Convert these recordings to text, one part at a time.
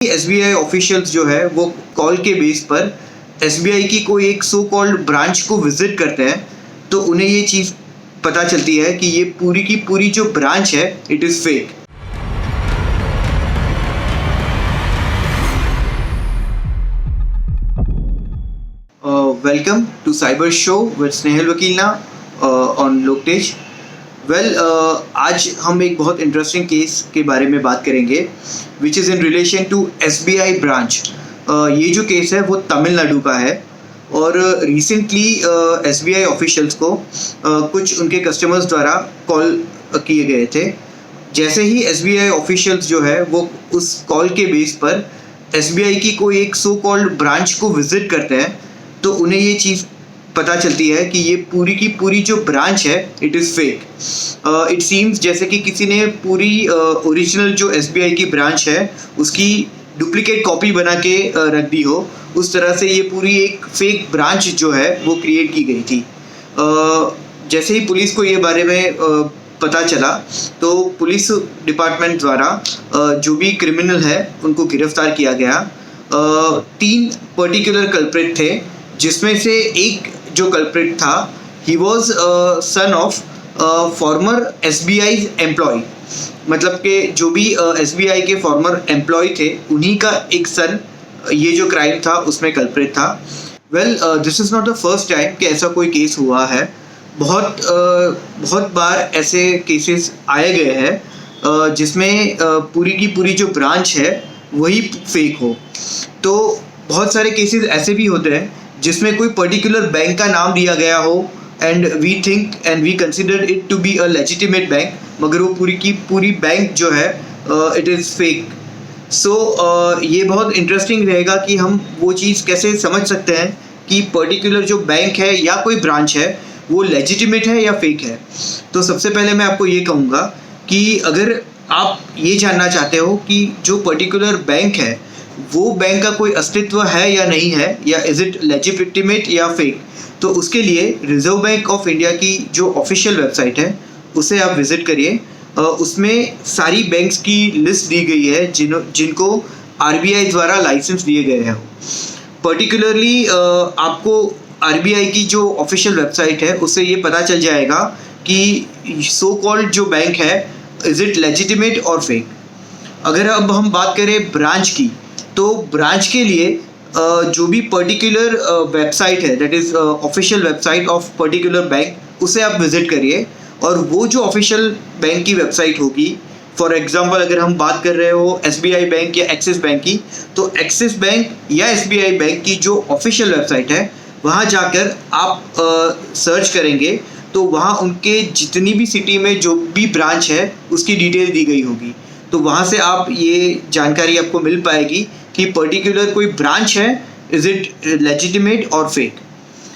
SBI officials जो है वो कॉल के बेस पर एसबीआई की कोई एक सो कॉल्ड ब्रांच को विजिट करते हैं, तो उन्हें ये चीज़ पता चलती है कि ये पूरी की पूरी जो ब्रांच है it is fake. Welcome to cyber show with Snehal Vakilna on Loktej. आज हम एक बहुत इंटरेस्टिंग केस के बारे में बात करेंगे which is in relation to SBI branch. ये जो केस है वो तमिलनाडु का है और रिसेंटली एसबीआई ऑफिशियल्स को कुछ उनके कस्टमर्स द्वारा कॉल किए गए थे। जैसे ही एसबीआई ऑफिशियल्स जो है वो उस कॉल के बेस पर एसबीआई की कोई एक सो कॉल्ड ब्रांच को विजिट करते हैं, तो उन्हें ये चीज़ पता चलती है कि ये पूरी की पूरी जो ब्रांच है it is fake. It seems जैसे कि किसी ने पूरी ओरिजिनल जो एसबीआई की ब्रांच है उसकी डुप्लीकेट कॉपी बना के रख दी हो। उस तरह से ये पूरी एक फेक ब्रांच जो है वो क्रिएट की गई थी। जैसे ही पुलिस को ये बारे में पता चला तो पुलिस डिपार्टमेंट द्वारा जो भी क्रिमिनल है उनको गिरफ्तार किया गया। 3 पर्टिकुलर कल्प्रिट थे, जिसमें से एक जो कल्प्रिट था he was son of former SBI employ, मतलब कि जो भी एसबीआई के फॉर्मर एम्प्लॉय थे उन्हीं का एक सन ये जो क्राइम था उसमें कल्प्रिट था। This is not the first time कि ऐसा कोई केस हुआ है। बहुत बार ऐसे केसेस आए गए हैं जिसमें पूरी की पूरी जो ब्रांच है वही फेक हो। तो बहुत सारे केसेस ऐसे भी होते हैं जिसमें कोई पर्टिकुलर बैंक का नाम दिया गया हो and we think and we consider it to be a legitimate bank, मगर वो पूरी की पूरी बैंक जो है इट इज़ फेक। सो ये बहुत इंटरेस्टिंग रहेगा कि हम वो चीज़ कैसे समझ सकते हैं कि पर्टिकुलर जो बैंक है या कोई ब्रांच है वो लेजिटिमेट है या फेक है। तो सबसे पहले मैं आपको ये कहूँगा कि अगर आप ये जानना चाहते हो कि जो पर्टिकुलर बैंक है वो बैंक का कोई अस्तित्व है या नहीं है, या इज़ इट लेजिटिमेट या फेक, तो उसके लिए रिजर्व बैंक ऑफ इंडिया की जो ऑफिशियल वेबसाइट है उसे आप विज़िट करिए। उसमें सारी बैंक्स की लिस्ट दी गई है जिनको आरबीआई द्वारा लाइसेंस दिए गए हैं। पर्टिकुलरली आपको आरबीआई की जो ऑफिशियल वेबसाइट है उससे ये पता चल जाएगा कि सो कॉल्ड जो बैंक है इज़ इट लेजिटिमेट और फेक। अगर अब हम बात करें ब्रांच की, तो ब्रांच के लिए जो भी पर्टिकुलर वेबसाइट है that is official website of particular bank उसे आप विज़िट करिए। और वो जो ऑफिशियल बैंक की वेबसाइट होगी, फॉर एग्जांपल अगर हम बात कर रहे हो एसबीआई बैंक या एक्सिस बैंक की, तो एक्सिस बैंक या एसबीआई बैंक की जो ऑफिशियल वेबसाइट है वहाँ जाकर आप सर्च करेंगे तो वहाँ उनके जितनी भी सिटी में जो भी ब्रांच है उसकी डिटेल दी गई होगी। तो वहाँ से आप ये जानकारी आपको मिल पाएगी कि पर्टिकुलर कोई ब्रांच है इज़ इट लेजिटिमेट और फेक।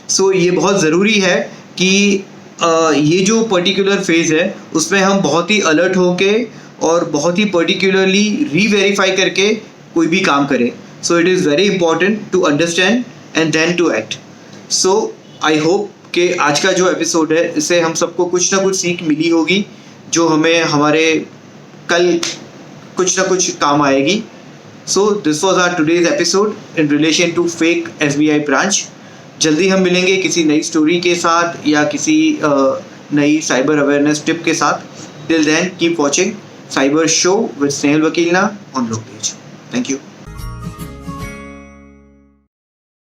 सो ये बहुत ज़रूरी है कि ये जो पर्टिकुलर फेज़ है उसमें हम बहुत ही अलर्ट होके और बहुत ही पर्टिकुलरली री-वेरीफाई करके कोई भी काम करें। So it is very important to understand and then to act. So I hope कि आज का जो एपिसोड है इससे हम सबको कुछ ना कुछ सीख मिली होगी जो हमें हमारे कल कुछ ना कुछ काम आएगी। So this was our today's episode in relation to fake SBI branch. जल्दी हम मिलेंगे किसी नई स्टोरी के साथ या किसी नई साइबर अवेयरनेस टिप के साथ। Till then keep watching cyber show with Snehal Vakilna on Loktej. Thank you.